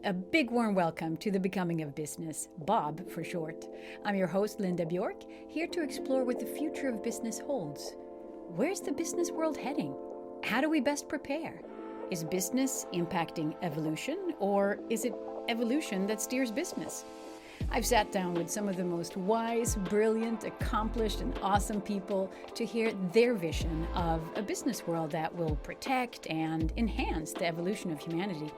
A big warm welcome to the Becoming of Business, Bob for short. I'm your host, Linda Bjork, here to explore what the future of business holds. Where's the business world heading? How do we best prepare? Is business impacting evolution, or is it evolution that steers business? I've sat down with some of the most wise, brilliant, accomplished, and awesome people to hear their vision of a business world that will protect and enhance the evolution of humanity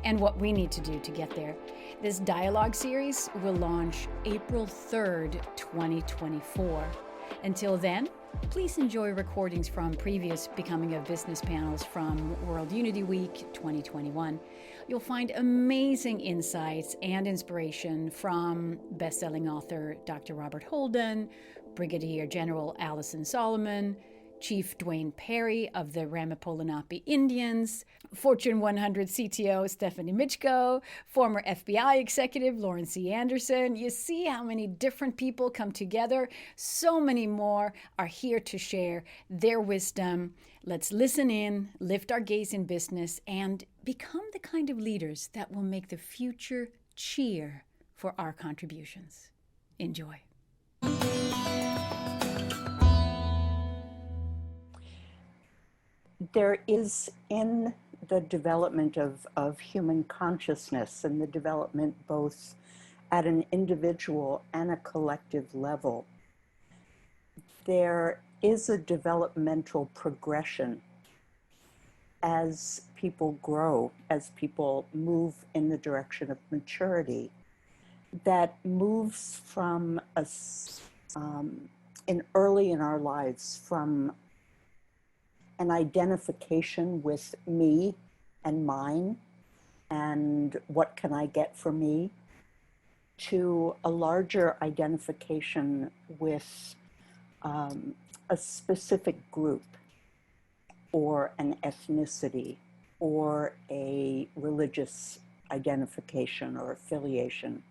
and what we need to do to get there. This dialogue series will launch April 3rd, 2024. Until then, please enjoy recordings from previous Becoming a Business panels from World Unity Week 2021. You'll find amazing insights and inspiration from best-selling author Dr. Robert Holden, Brigadier General Allison Solomon, Chief Dwayne Perry of the Ramapo-Lenape Indians, Fortune 100 CTO Stephanie Michko, former FBI executive Lauren C. Anderson. You see how many different people come together. So many more are here to share their wisdom. Let's listen in, lift our gaze in business, and become the kind of leaders that will make the future cheer for our contributions. Enjoy. There is in the development of human consciousness and the development both at an individual and a collective level, there is a developmental progression as people grow, as people move in the direction of maturity, that moves from us early in our lives from an identification with me and mine and what can I get for me, to a larger identification with a specific group or an ethnicity or a religious identification or affiliation.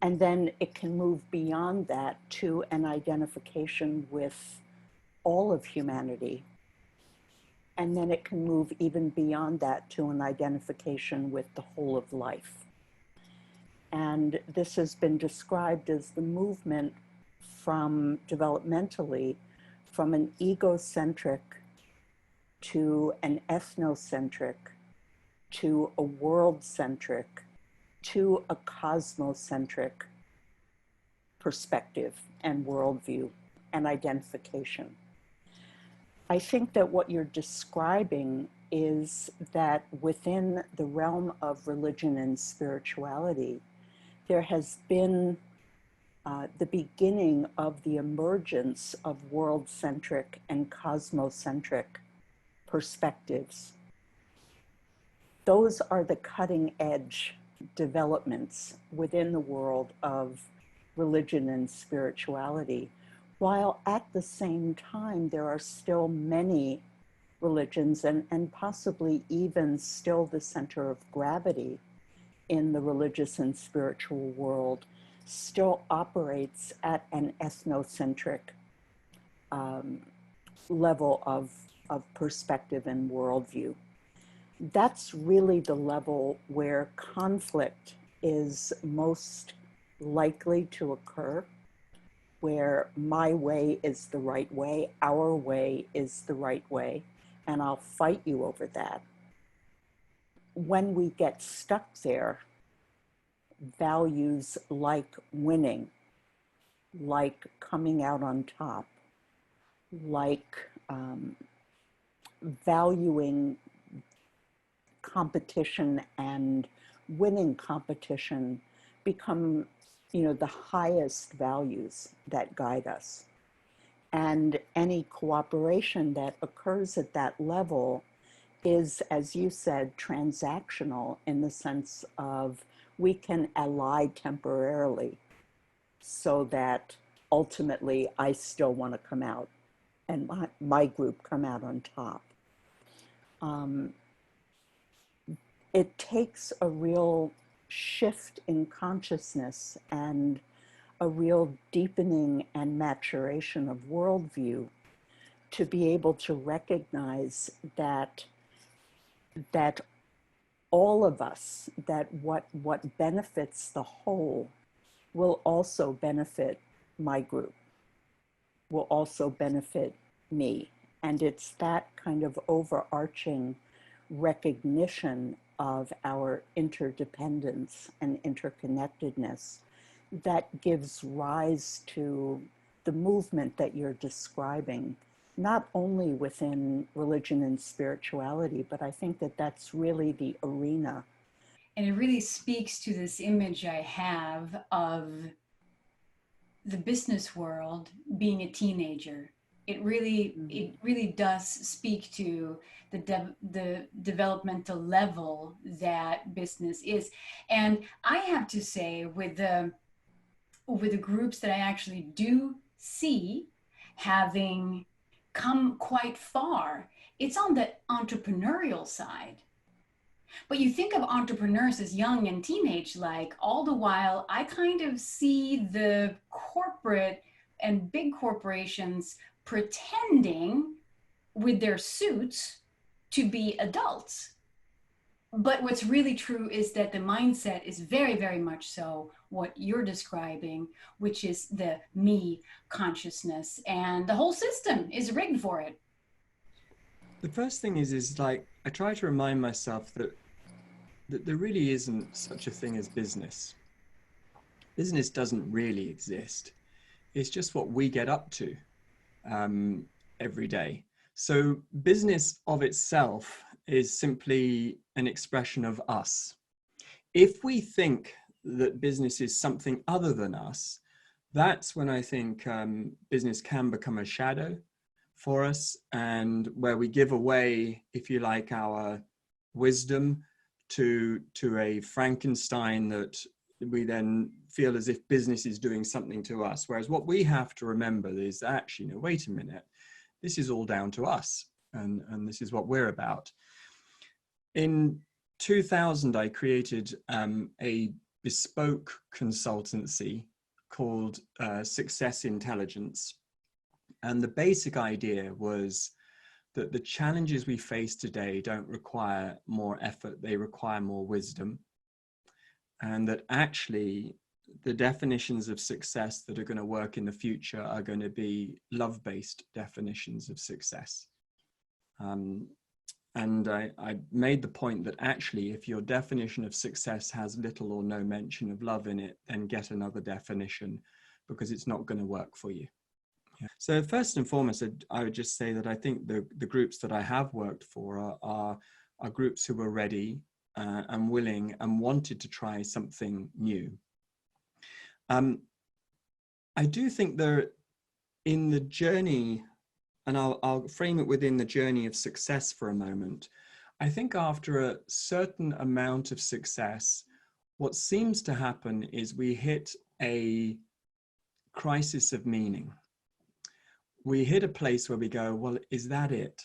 And then it can move beyond that to an identification with all of humanity. And then it can move even beyond that to an identification with the whole of life. And this has been described as the movement from developmentally from an egocentric to an ethnocentric to a world-centric to a cosmocentric perspective and worldview and identification. I think that what you're describing is that within the realm of religion and spirituality, there has been the beginning of the emergence of world-centric and cosmocentric perspectives. Those are the cutting edge developments within the world of religion and spirituality, while at the same time there are still many religions and possibly even still the center of gravity in the religious and spiritual world still operates at an ethnocentric level of perspective and worldview. That's really the level where conflict is most likely to occur, where my way is the right way, our way is the right way, and I'll fight you over that. When we get stuck there, values like winning, like coming out on top, like valuing competition and winning competition become, the highest values that guide us. And any cooperation that occurs at that level is, as you said, transactional in the sense of we can ally temporarily so that ultimately I still want to come out and my group come out on top. It takes a real shift in consciousness and a real deepening and maturation of worldview to be able to recognize that all of us, that what benefits the whole will also benefit my group, will also benefit me. And it's that kind of overarching recognition of our interdependence and interconnectedness that gives rise to the movement that you're describing, not only within religion and spirituality, but I think that that's really the arena. And it really speaks to this image I have of the business world being a teenager. It really does speak to the developmental level that business is. And I have to say, with the groups that I actually do see having come quite far, it's on the entrepreneurial side. But you think of entrepreneurs as young and teenage like, all the while, I kind of see the corporate and big corporations pretending with their suits to be adults. But what's really true is that the mindset is very, very much so what you're describing, which is the me consciousness, and the whole system is rigged for it. The first thing is like, I try to remind myself that there really isn't such a thing as business. Business doesn't really exist. It's just what we get up to every day. So business of itself is simply an expression of us. If we think that business is something other than us, that's when I think business can become a shadow for us, and where we give away, if you like, our wisdom to a Frankenstein that we then feel as if business is doing something to us. Whereas what we have to remember is actually, no, wait a minute, this is all down to us, and this is what we're about. In 2000, I created a bespoke consultancy called Success Intelligence. And the basic idea was that the challenges we face today don't require more effort, they require more wisdom. And that actually the definitions of success that are going to work in the future are going to be love-based definitions of success. And I made the point that actually, if your definition of success has little or no mention of love in it, then get another definition, because it's not going to work for you. Yeah. So first and foremost, I would just say that I think the groups that I have worked for are groups who were ready and willing and wanted to try something new. I do think they're in the journey, and I'll frame it within the journey of success for a moment. I think after a certain amount of success, what seems to happen is we hit a crisis of meaning. We hit a place where we go, well, is that it?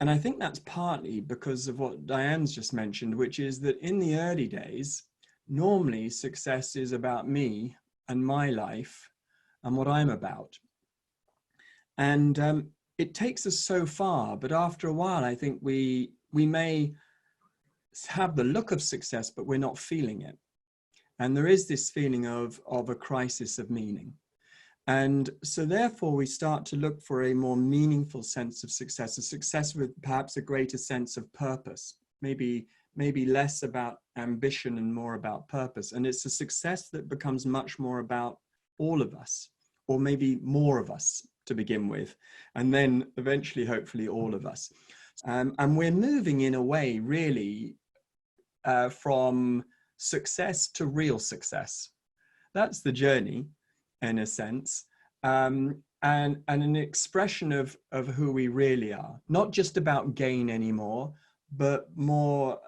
And I think that's partly because of what Diane's just mentioned, which is that in the early days, normally success is about me and my life and what I'm about. And it takes us so far, but after a while, I think we may have the look of success, but we're not feeling it. And there is this feeling of a crisis of meaning. And so therefore we start to look for a more meaningful sense of success, a success with perhaps a greater sense of purpose, maybe less about ambition and more about purpose. And it's a success that becomes much more about all of us, or maybe more of us to begin with, and then eventually, hopefully, all of us. And we're moving in a way really from success to real success. That's the journey, in a sense, and an expression of who we really are. Not just about gain anymore, but more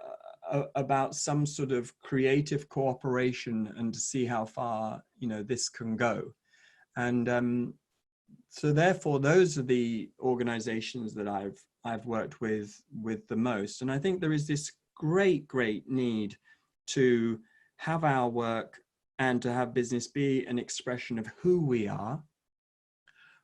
about some sort of creative cooperation and to see how far, you know, this can go. And so therefore, those are the organizations that I've worked with the most. And I think there is this great need to have our work and to have business be an expression of who we are,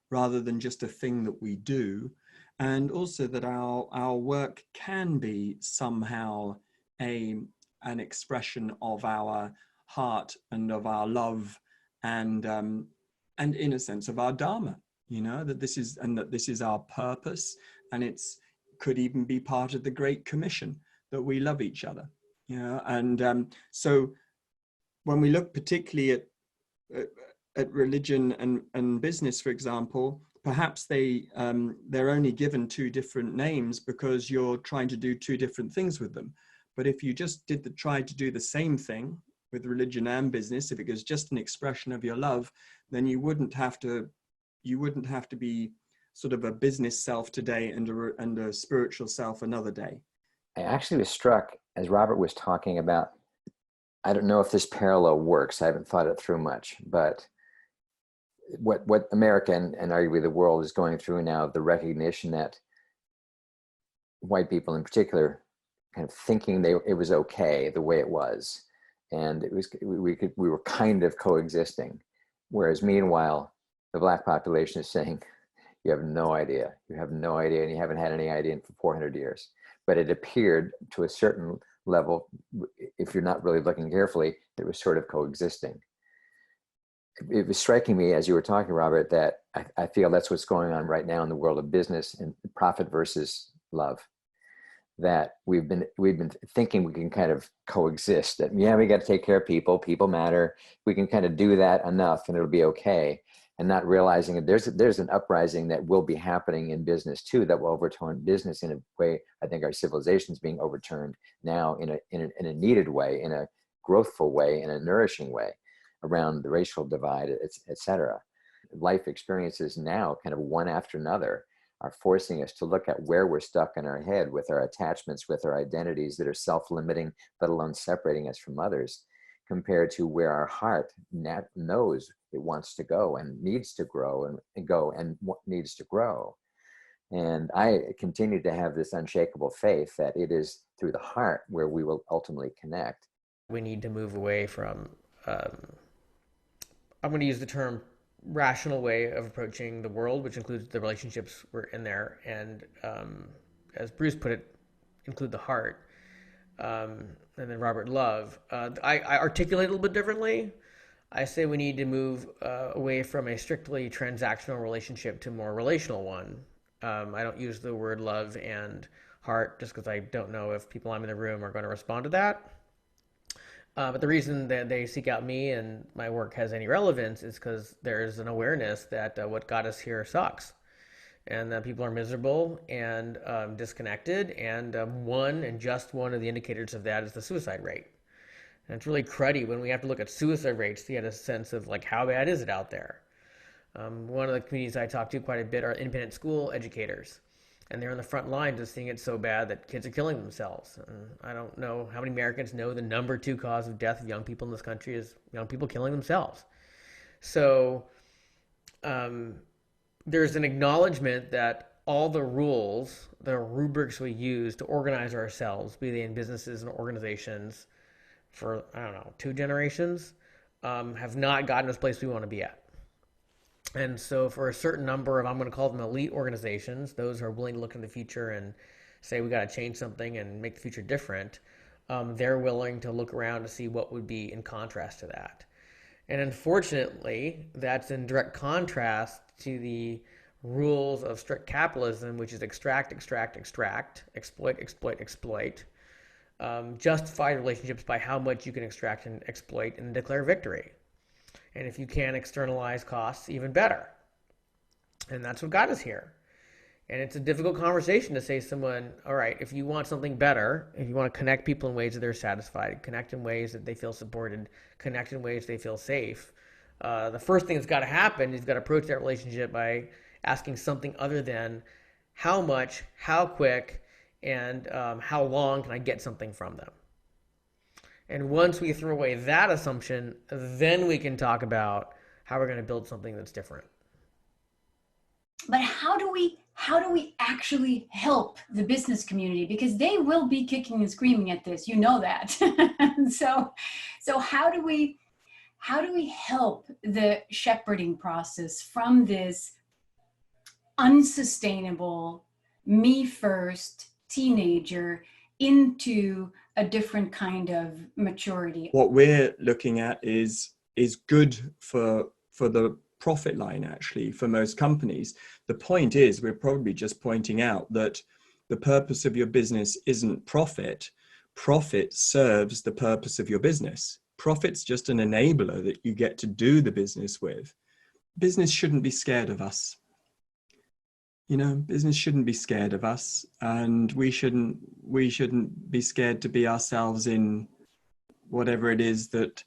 rather than just a thing that we do. And also that our work can be somehow an expression of our heart and of our love and in a sense of our dharma, that this is our purpose, and it's could even be part of the Great Commission that we love each other, and so when we look particularly at religion and business, for example, perhaps they're only given two different names because you're trying to do two different things with them. But if you just tried to do the same thing with religion and business, if it was just an expression of your love, then you wouldn't have to be sort of a business self today and a spiritual self another day. I actually was struck as Robert was talking about, I don't know if this parallel works, I haven't thought it through much, but what America and arguably the world is going through now, the recognition that white people in particular kind of thinking it was okay the way it was, and we were kind of coexisting, whereas meanwhile the Black population is saying, you have no idea, and you haven't had any idea for 400 years. But it appeared to a certain level, if you're not really looking carefully, it was sort of coexisting. It was striking me as you were talking, Robert, that I feel that's what's going on right now in the world of business and profit versus love. That we've been thinking we can kind of coexist. That we got to take care of people. People matter. We can kind of do that enough, and it'll be okay. And not realizing that there's an uprising that will be happening in business too, that will overturn business in a way. I think our civilization is being overturned now in a needed way, in a growthful way, in a nourishing way, around the racial divide, et cetera. Life experiences now, kind of one after another, are forcing us to look at where we're stuck in our head with our attachments, with our identities that are self-limiting, let alone separating us from others, compared to where our heart knows it wants to go and needs to grow and needs to grow. And I continue to have this unshakable faith that it is through the heart where we will ultimately connect. We need to move away from, I'm going to use the term rational way of approaching the world, which includes the relationships we're in there. And as Bruce put it, include the heart. And then Robert, love. I articulate a little bit differently. I say we need to move away from a strictly transactional relationship to a more relational one. I don't use the word love and heart just because I don't know if people I'm in the room are going to respond to that. But the reason that they seek out me and my work has any relevance is because there's an awareness that what got us here sucks. And that people are miserable and disconnected. And just one of the indicators of that is the suicide rate. And it's really cruddy when we have to look at suicide rates to get a sense of like how bad is it out there. One of the communities I talk to quite a bit are independent school educators. And they're on the front lines of seeing it so bad that kids are killing themselves. And I don't know how many Americans know the number 2 cause of death of young people in this country is young people killing themselves. So there's an acknowledgement that all the rules, the rubrics we use to organize ourselves, be they in businesses and organizations for, 2 generations, have not gotten us the place we want to be at. And so for a certain number of, I'm going to call them elite organizations, those who are willing to look in the future and say we got to change something and make the future different, they're willing to look around to see what would be in contrast to that. And unfortunately, that's in direct contrast to the rules of strict capitalism, which is extract, exploit, justify relationships by how much you can extract and exploit and declare victory. And if you can externalize costs, even better. And that's what got us here. And it's a difficult conversation to say to someone, all right, if you want something better, if you want to connect people in ways that they're satisfied, connect in ways that they feel supported, connect in ways they feel safe, the first thing that's got to happen is you've got to approach that relationship by asking something other than how much, how quick, and how long can I get something from them. And once we throw away that assumption, then we can talk about how we're going to build something that's different. But how do we actually help the business community? Because they will be kicking and screaming at this, you know that. so how do we help the shepherding process from this unsustainable, me first teenager into a different kind of maturity. What we're looking at is good for the profit line, actually, for most companies. The point is, we're probably just pointing out that the purpose of your business isn't profit. Profit serves the purpose of your business. Profit's just an enabler that you get to do the business with. Business shouldn't be scared of us. You know, business shouldn't be scared of us, and we shouldn't be scared to be ourselves in whatever it is that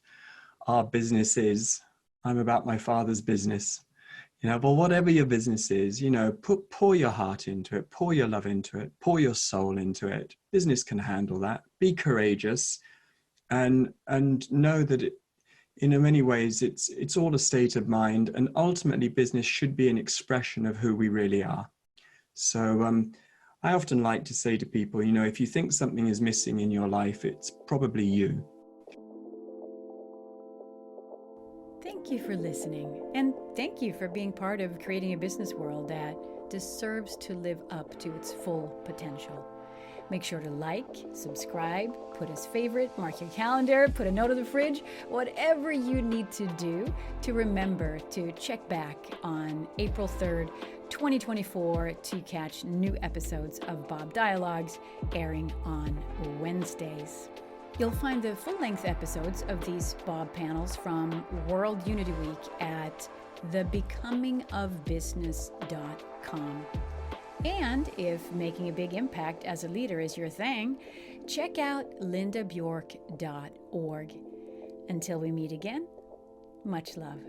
our business is. I'm about my Father's business. You know, but whatever your business is, you know, pour your heart into it, pour your love into it, pour your soul into it. Business can handle that. Be courageous, and know that it, in many ways, it's all a state of mind, and ultimately business should be an expression of who we really are. So I often like to say to people, you know, if you think something is missing in your life, it's probably you. Thank you for listening, and thank you for being part of creating a business world that deserves to live up to its full potential. Make sure to like, subscribe, put as favorite, mark your calendar, put a note on the fridge, whatever you need to do to remember to check back on April 3rd, 2024 to catch new episodes of Bob Dialogues airing on Wednesdays. You'll find the full-length episodes of these Bob panels from World Unity Week at thebecomingofbusiness.com. And if making a big impact as a leader is your thing, check out lindabjork.org. Until we meet again, much love.